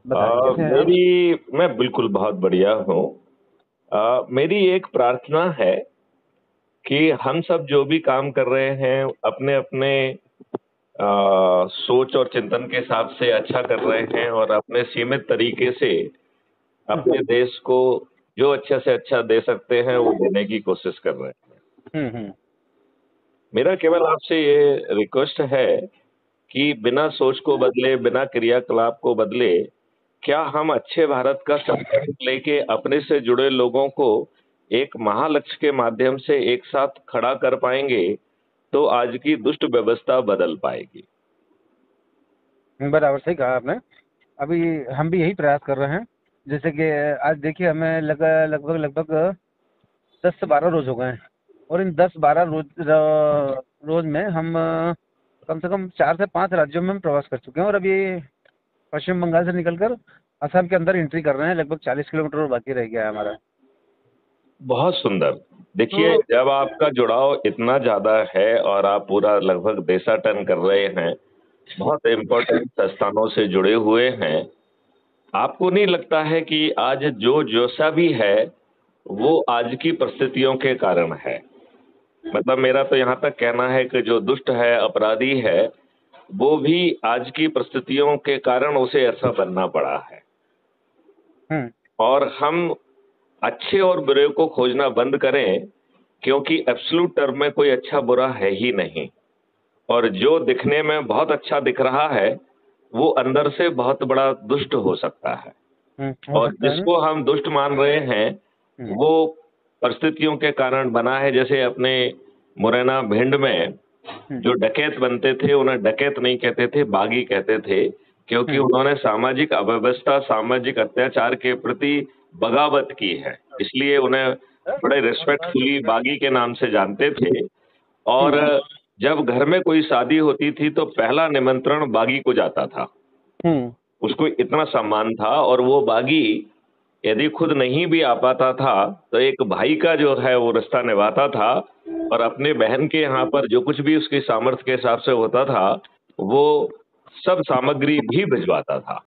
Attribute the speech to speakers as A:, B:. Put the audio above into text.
A: बताएँ कैसे हैं आप?
B: मैं बिल्कुल बहुत बढ़िया हूँ। मेरी एक प्रार्थना है कि हम सब जो भी काम कर रहे हैं, अपने-अपने सोच और चिंतन के हिसाब से अच्छा कर रहे हैं और अपने सीमित तरीके से
A: हुँ,
B: अपने देश को जो अच्छे से अच्छा दे सकते हैं, वो देने की कोशिश कर रहे हैं।
A: हुँ, हुँ।
B: मेरा केवल आपसे ये रिक्वेस्ट है कि बिना सोच को बदले, बिना क्रियाकलाप को बदले, क्या हम अच्छे भारत का संकल्प लेके अपने से जुड़े लोगों को एक महालक्ष्य के माध्यम से एक साथ खड़ा कर पाएँगे, तो आज की दुष्ट व्यवस्था बदल पाएगी।
A: बराबर सही कहा आपने। अभी हम भी यही प्रयास कर रहे हैं। जैसे कि आज देखिए हमें लगभग 10 से 12 रोज़ हो गए हैं और इन 10-12 रोज़ में हम कम से कम 4 से 5 राज्यों में हम प्रवास कर चुके हैं और अभी पश्चिम बंगाल से निकलकर असम के अंदर एंट्री कर रहे हैं। लगभग 40 किलोमीटर और बाकी रह गया है हमारा।
B: बहुत सुंदर। देखिए,
A: तो
B: जब आपका जुड़ाव इतना ज़्यादा है और आप पूरा लगभग देशाटन कर रहे हैं, बहुत इम्पोर्टेंट संस्थानों से जुड़े हुए हैं, आपको नहीं लगता है कि आज जो जैसा भी है, वो आज की परिस्थितियों के कारण है? मतलब मेरा तो यहाँ तक कहना है कि जो दुष्ट है, अपराधी है, वो भी आज की परिस्थितियों के कारण उसे ऐसा बनना पड़ा है।
A: हुँ,
B: और हम अच्छे और बुरे को खोजना बंद करें, क्योंकि एब्सोल्यूट टर्म में कोई अच्छा-बुरा है ही नहीं। और जो दिखने में बहुत अच्छा दिख रहा है, वो अंदर से बहुत बड़ा दुष्ट हो सकता है।
A: हुँ, हो
B: और
A: सकता है।
B: जिसको हम दुष्ट मान रहे हैं,
A: हुँ,
B: वो परिस्थितियों के कारण बना है। जैसे अपने मुरैना, भिंड में
A: हुँ,
B: जो डकैत बनते थे, उन्हें डकैत नहीं कहते थे, बागी कहते थे, क्योंकि
A: हुँ,
B: उन्होंने सामाजिक अव्यवस्था, सामाजिक अत्याचार के प्रति बगावत की है। इसलिए उन्हें बड़े रिस्पेक्टफुली बागी के नाम से जानते थे और
A: हुँ,
B: जब घर में कोई शादी होती थी, तो पहला निमंत्रण बागी को जाता था।
A: हुँ,
B: उसको इतना सम्मान था और वो बागी यदि खुद नहीं भी आ पाता था, तो एक भाई का जो है वो रिश्ता निभाता था और अपने बहन के यहाँ पर जो कुछ भी उसकी सामर्थ्य के हिसाब से होता था, वो सब सामग्री भी भिजवाता था।